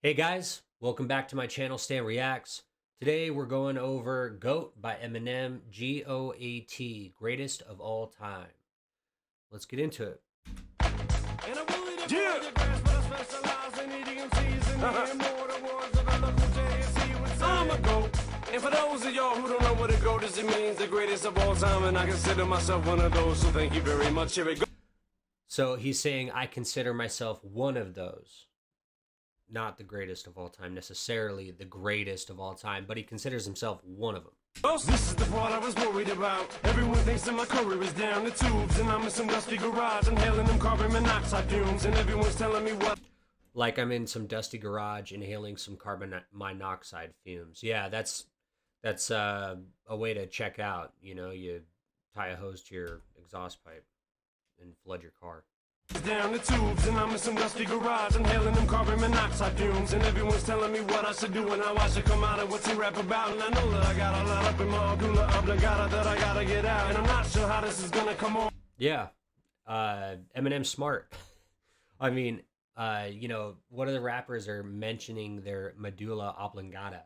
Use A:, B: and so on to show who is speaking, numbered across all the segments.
A: Hey guys, welcome back to my channel, Stan Reacts. Today we're going over GOAT by Eminem, G.O.A.T, greatest of all time. Let's get into it.
B: Yeah. I'm a GOAT. And for those of y'all who don't know what a GOAT is, it means the greatest of all time, and I consider myself one of those, so thank you very much. Here we go.
A: So he's saying, I consider myself one of those. Not the greatest of all time, necessarily the greatest of all time, but he considers himself one of them.
B: This is the part I was worried about. Everyone thinks that my career is down the tubes, and I'm in some dusty garage, inhaling them carbon monoxide fumes, and everyone's telling me what.
A: Like I'm in some dusty garage, inhaling some carbon monoxide fumes. Yeah, that's a way to check out. You know, you tie a hose to your exhaust pipe and flood your car.
B: Down the tubes, and I'm in some dusty garage, inhaling them carbon monoxide fumes, and everyone's telling me what I should do and how I should come out and what to rap about, and I know that I got a lot up in my medulla oblongata that I gotta get out, and I'm not sure how this is gonna come on.
A: Yeah, Eminem's smart. I mean, you know, what other rappers are mentioning their medulla oblongata?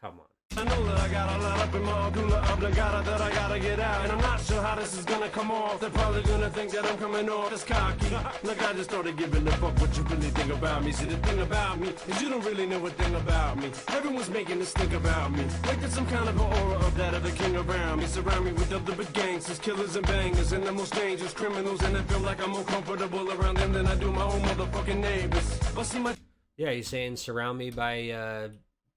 A: Come on.
B: I know that I got a lot up in my medulla oblongata that I gotta get out, and I'm not sure how this is gonna come off. They're probably gonna think that I'm coming off as cocky. Like I just started giving a fuck what you really think about me. See, the thing about me is you don't really know a thing about me. Everyone's making this think about me, like there's some kind of an aura of that of the king around me. Surround me with other big gangsters, killers and bangers, and the most dangerous criminals, and I feel like I'm more comfortable around them than I do my own motherfucking neighbors. But see my
A: Yeah, he's saying surround me by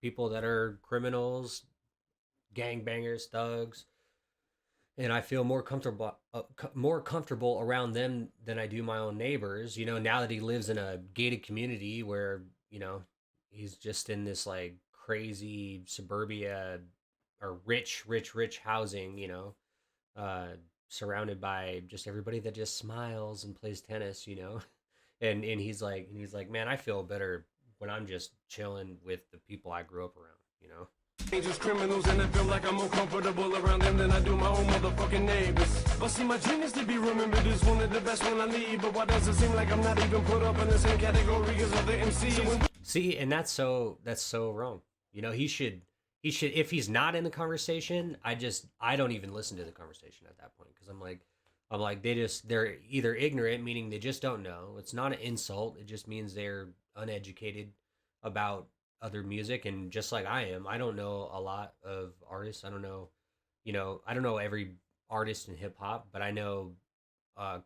A: people that are criminals, gangbangers, thugs, and I feel more comfortable around them than I do my own neighbors. You know, now that he lives in a gated community where, you know, he's just in this like crazy suburbia or rich housing, you know, surrounded by just everybody that just smiles and plays tennis, you know, and he's like, man, I feel better when I'm just chilling with the people I grew up around, you know?
B: dangerous criminals, and I feel like I'm more comfortable around them than I do my own motherfucking neighbors. But see, my dream is to be remembered as one of the best when I leave. But why does it seem like I'm not even put up in the same category as other MCs?
A: See, and that's so wrong. You know, he should if he's not in the conversation, I don't even listen to the conversation at that point, because I'm like they're either ignorant, meaning they just don't know. It's not an insult. It just means they're uneducated about other music, and just like I am, I don't know a lot of artists. I don't know, you know, I don't know every artist in hip hop, but I know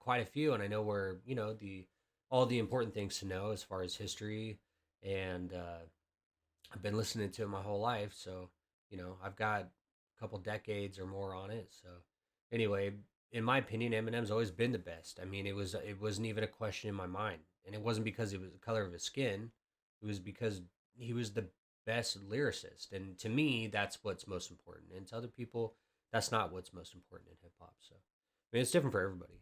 A: quite a few, and I know where, you know, all the important things to know as far as history, and I've been listening to it my whole life, so you know, I've got a couple decades or more on it. So anyway, in my opinion, Eminem's always been the best. I mean, it wasn't even a question in my mind, and it wasn't because it was the color of his skin. It was because he was the best lyricist, and to me, that's what's most important. And to other people, that's not what's most important in hip hop. So, I mean, it's different for everybody.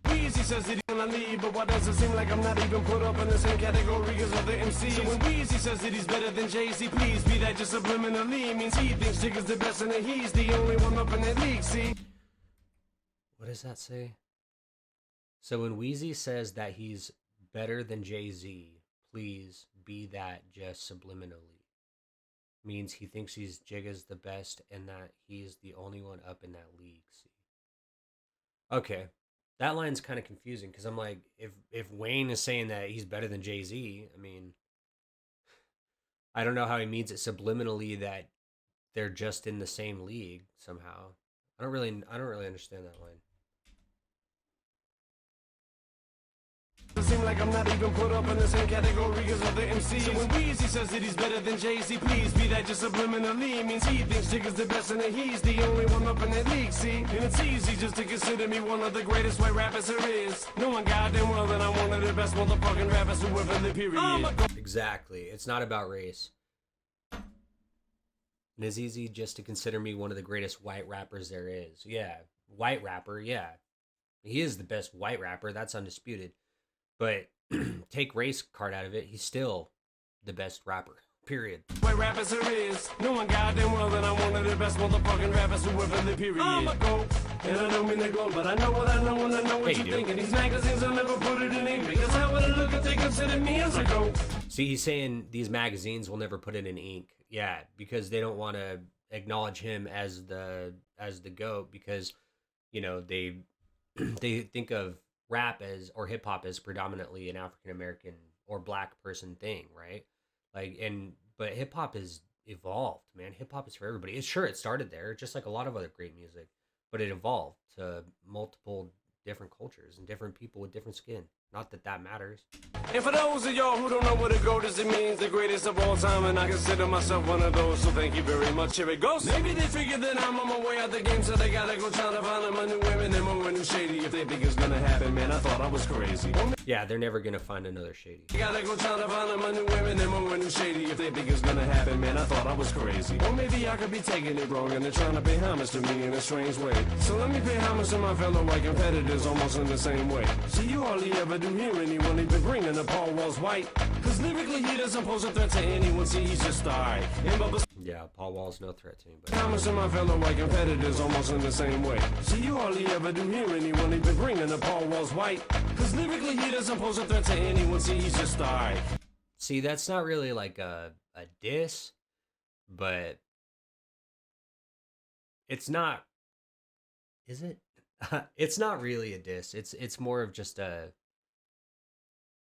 B: Weezy says that he's gonna leave, but why does it seem like I'm not even put up in the same category as other MCs? So when Weezy says that he's better than Jay-Z, please be that just subliminally means he thinks Jigga's the best and that he's the only one up in that league. See?
A: What does that say? So when Weezy says that he's better than Jay-Z, please be that just subliminally, means he thinks he's Jigga's the best and that he's the only one up in that league. See? Okay, that line's kind of confusing, because I'm like, if Wayne is saying that he's better than Jay-Z, I mean, I don't know how he means it subliminally that they're just in the same league somehow. I don't really understand that line.
B: It seems like I'm not even put up in the same category as other MCs. So when Weezy says that he's better than Jay-Z, please be that just subliminally means he thinks Jigga's the best and that he's the only one up in that league. See, and it's easy just to consider me one of the greatest white rappers there is. Knowing goddamn well that I'm one of the best motherfucking rappers who ever lived, period.
A: Exactly. It's not about race. And it's easy just to consider me one of the greatest white rappers there is. Yeah, white rapper, yeah. He is the best white rapper, that's undisputed. But take race card out of it, he's still the best rapper, period.
B: White rappers there is. Knowing goddamn well that I'm one of the best motherfucking rappers who ever lived, period. I'm a GOAT, and I don't mean to gloat, but I know what I know and I know what you think. And these magazines will never put it in ink, because how would it look if they consider me as a GOAT?
A: See, he's saying these magazines will never put it in ink. Yeah, because they don't want to acknowledge him as the GOAT because they they think of rap as or hip hop as predominantly an African American or black person thing, right? Like and but hip hop is evolved, man. Hip hop is for everybody. It's sure it started there, just like a lot of other great music, but it evolved to multiple different cultures and different people with different skin. Not that that matters.
B: And for those of y'all who don't know what a GOAT is, it means the greatest of all time, and I consider myself one of those, so thank you very much. Here it goes. Maybe they figured that I'm on my way out the game, so they gotta go try to find them a new Eminem or a new Shady. If they think it's gonna happen, man, I thought I was crazy.
A: Yeah, they're never gonna find another Shady.
B: They gotta go try to find them a new Eminem or a new Shady. If they think it's gonna happen, man, I thought I was crazy. Or maybe I could be taking it wrong, and they're trying to pay homage to me in a strange way. So let me pay homage to my fellow white competitors almost in the same way. See, you hardly ever do hear anyone even bringing the Paul Wall's white. Cause lyrically he doesn't pose a threat to anyone, see he's just alright.
A: Yeah, Paul Wall's no threat to anybody.
B: Comments to my fellow white competitors almost in the same way. See, you hardly ever do hear anyone even bringing the Paul Wall's white. Cause lyrically he doesn't pose a threat to anyone, see he's just alright.
A: See, that's not really like a diss, but it's not, is it? It's not really a diss. It's more of just a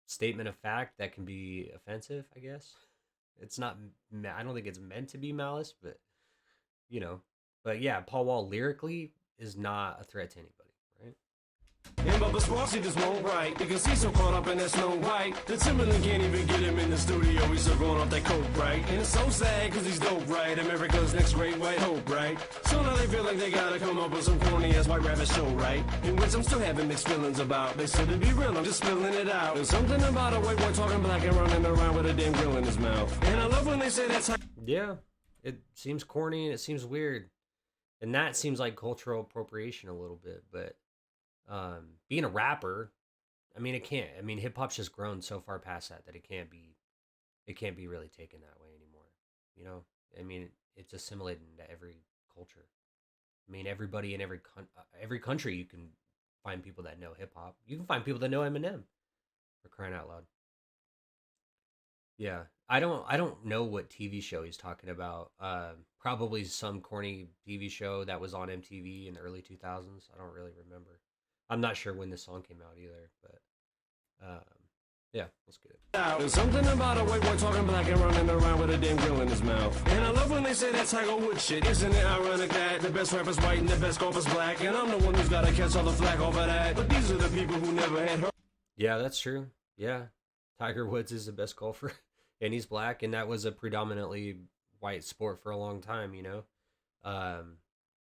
A: statement of fact that can be offensive, I guess. It's not, I don't think it's meant to be malice, but but yeah, Paul Wall lyrically is not a threat to anybody, right?
B: And Bubba Sparks, he just won't write because he's so caught up in that Snow White. The Timberland can't even get him in the studio. He's still going off that coke, right? And it's so sad because he's dope, right? America's next great white hope, right? So now they feel like they gotta come up with some corny ass white rabbit show, right? In which I'm still having mixed feelings about. They said to be real, I'm just spilling it out. There's something about a white boy talking black and running around with a damn grill in his mouth. And I love when they say that's how.
A: Yeah, it seems corny and it seems weird. And that seems like cultural appropriation a little bit, but being a rapper, I mean, it can't. I mean, hip hop's just grown so far past that it can't be really taken that way anymore. I mean, it's assimilated into every culture. I mean, everybody in every country, you can find people that know hip hop. You can find people that know Eminem, for crying out loud. Yeah, I don't know what TV show he's talking about. Probably some corny TV show that was on MTV in the early 2000s. I don't really remember. I'm not sure when this song came out either, but yeah, let's get it.
B: There's something about a white boy talking black and running around with a damn grill in his mouth. And I love when they say that Tiger Woods shit. Isn't it ironic that the best rapper's white and the best golfer's black? And I'm the one who's gotta catch all the flack over that. But these are the people who never had her.
A: Yeah, that's true. Yeah, Tiger Woods is the best golfer, and he's black, and that was a predominantly white sport for a long time.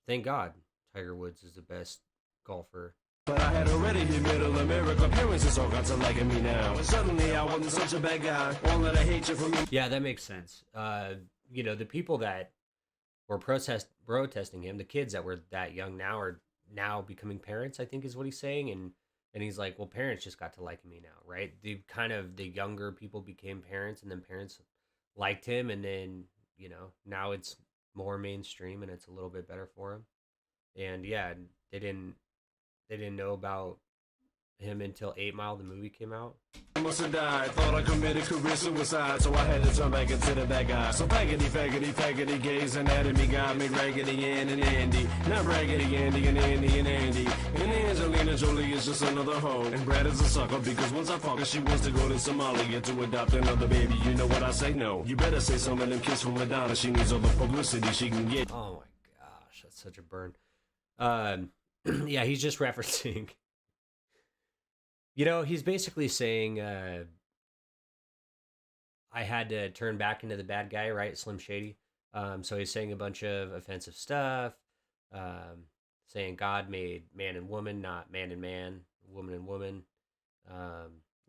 A: Thank God Tiger Woods is the best golfer.
B: But I had already hit middle America. Parents just all got to liking me now. And suddenly I wasn't such a bad guy. All of the hatred from me.
A: Yeah, that makes sense. The people that were protesting him, the kids that were that young now are now becoming parents, I think is what he's saying. And he's like, well, parents just got to like me now, right? The younger people became parents, and then parents liked him, and then, now it's more mainstream and it's a little bit better for him. And yeah, they didn't know about him until 8 Mile, the movie, came out.
B: I must have died, thought I committed career suicide, so I had to turn back into the bad guy. So faggoty, gays, anatomy guy, made Raggedy Ann and Andy. Not Raggedy Andy and Andy and Andy. And Angelina Jolie is just another hoe. And Brad is a sucker because once I fuck her, she wants to go to Somalia to adopt another baby. You know what I say? No. You better say some of them kids from Madonna. She needs all the publicity she can get.
A: Oh my gosh, that's such a burn. Yeah, he's just referencing. He's basically saying, I had to turn back into the bad guy, right? Slim Shady. So he's saying a bunch of offensive stuff, saying God made man and woman, not man and man, woman and woman.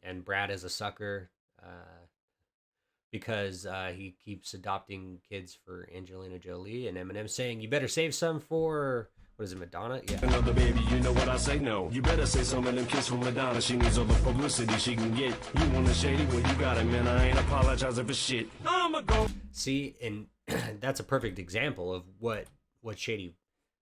A: And Brad is a sucker because he keeps adopting kids for Angelina Jolie, and Eminem saying, you better save some for... What is it, Madonna? Yeah.
B: Another baby, you know what I say? No. You better say some of them kids from Madonna. She needs all the publicity she can get. You want a Shady? Well, you got it, man. I ain't apologizing for shit. I'ma go.
A: See, and that's a perfect example of what Shady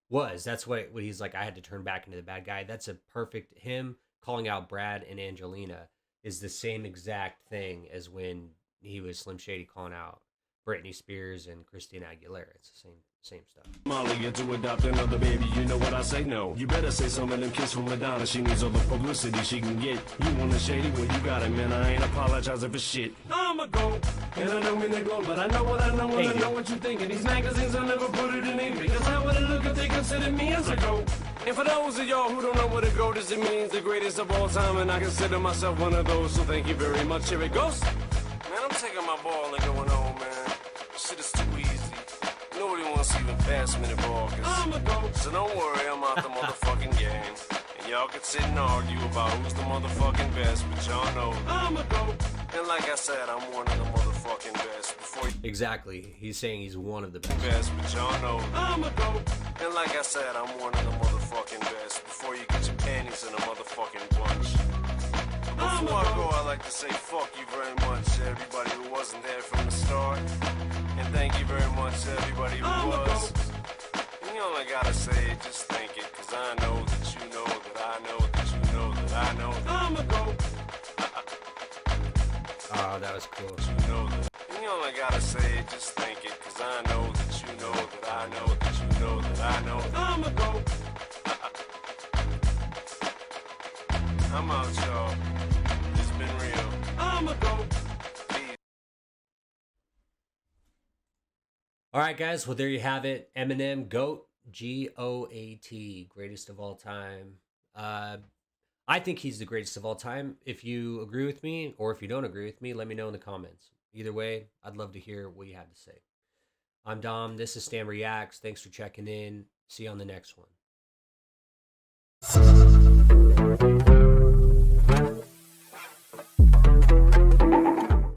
A: was. That's what he's like, I had to turn back into the bad guy. That's a perfect... Him calling out Brad and Angelina is the same exact thing as when he was Slim Shady calling out Britney Spears and Christina Aguilera. It's the same stuff.
B: Molly get to adopt another baby, you know what I say? No. You better say some of them kids from Madonna. She needs all the publicity she can get. You want a shady? Well, you got it, man. I ain't apologizing for shit. I'm a GOAT, and I don't mean to go, but I know what I know, and I know what you think. And these magazines, I'll never put it in ink, because how would it look if they consider me as a GOAT? And for those of y'all who don't know what a GOAT is, it means the greatest of all time, and I consider myself one of those, so thank you very much. Here it goes. Man, I'm taking my ball and going home, man. Shit is too easy. Nobody wants to even pass me the ball, I'm a GOAT. So don't worry, I'm out the motherfucking game. And y'all can sit and argue about who's the motherfucking best, but y'all know I'm a GOAT. And like I said, I'm one of the motherfucking best. Before you
A: Exactly. He's saying he's one of the best.
B: but y'all know I'm a GOAT. And like I said, I'm one of the motherfucking best. Before you get your panties in a motherfucking bunch. Before I go, I'd like to say fuck you very much to everybody who wasn't there from the start. And thank you very much to everybody who was. And you only gotta say it, just think it, cause I know that you know that I know that you know that I know that I'm a GOAT.
A: Oh, that was cool.
B: You know that. And you only gotta say it, just think it, cause I know that you know that I know that you know that I know that I'm a GOAT. I'm out, y'all. It's been real. I'm a GOAT.
A: All right, guys. Well, there you have it. Eminem, GOAT, G.O.A.T, greatest of all time. I think he's the greatest of all time. If you agree with me, or if you don't agree with me, let me know in the comments. Either way, I'd love to hear what you have to say. I'm Dom. This is Stan Reacts. Thanks for checking in. See you on the next one.